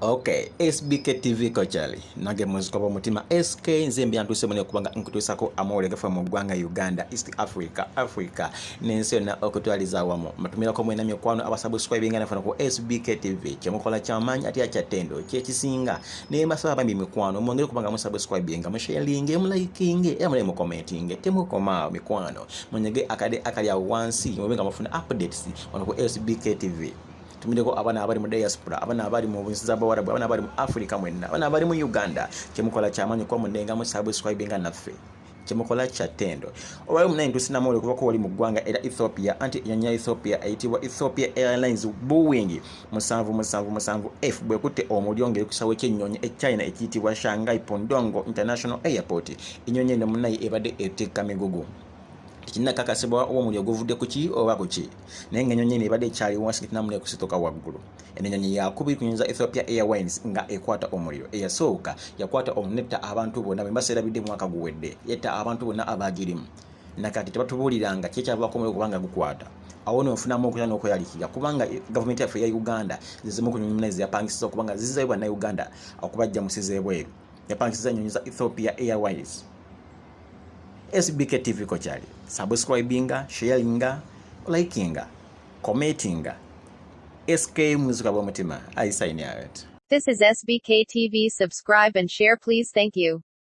Okay, SBK TV kochali nage muziko kwa mutima SK nzembi antuse mune kubanga nkutusako amole gafa mu gwanga Uganda East Africa nensi yonna okutwaliza wamo matumira ko mwena mikwano abasubscribing nafuna ku SBK TV kyemukola kyamanyi ati akyatendo kyekisinga ne masaba bambi mikwano mwongere kubanga mu subscribing mu sharing mu liking mule mu commenting temukoma mikwano munyege akali wansi mubenga mufuna updates on ku SBK TV. Tumideko abana abali mu diaspora, abana abali mu bunziza bwarabu, abana abali mu Africa mwenna, abana abali mu Uganda kyemukola kyamanyi kwa mundenga mu subscribing naffe kyemukola kyatendo. Olwali muna ntusina mole kuba ko wali mu ggwanga era Ethiopia anti yanya Ethiopia ayitibwa Ethiopia Airlines Boeing 777 F bwe kutte omulyongere kusawe ky'ennyonyi e China ekiyitibwa Shanghai Pudong International Airport. Ennyonyi eno munayi ebadde etekka migugu. Tikina kakasibwa omulyo guvudde kuki oba kuki naye ng'ennyonyi ebadde ekyali wansi tinamune kusitoka waggulu. Ennyonyi yakubiri kunyonyiza Ethiopia Airways nga ekwata omuliro. Eyasooka yakwata omunetta abantu bonna bwe mbaseerabidde mwaka guwedde yetta abantu bonna abagirimu nakati tebatubuuliranga kyekyavaako omuliro kubanga gukwata. Awo nonfunamu okutya n'okweyaliikirira kubanga gavumenti yaffe ya Uganda zizimu ku nnyonyi zeyapangisiza okubanga zizzayo bannayuganda okubajja musiza ebweru. Yapangisiza ennyonyi za Ethiopia Airways. SBK TV kochali subscribing, sharing, liking, commenting. SK Muzika Bomutima. I sign out. This is SBK TV. Subscribe and share please. Thank you.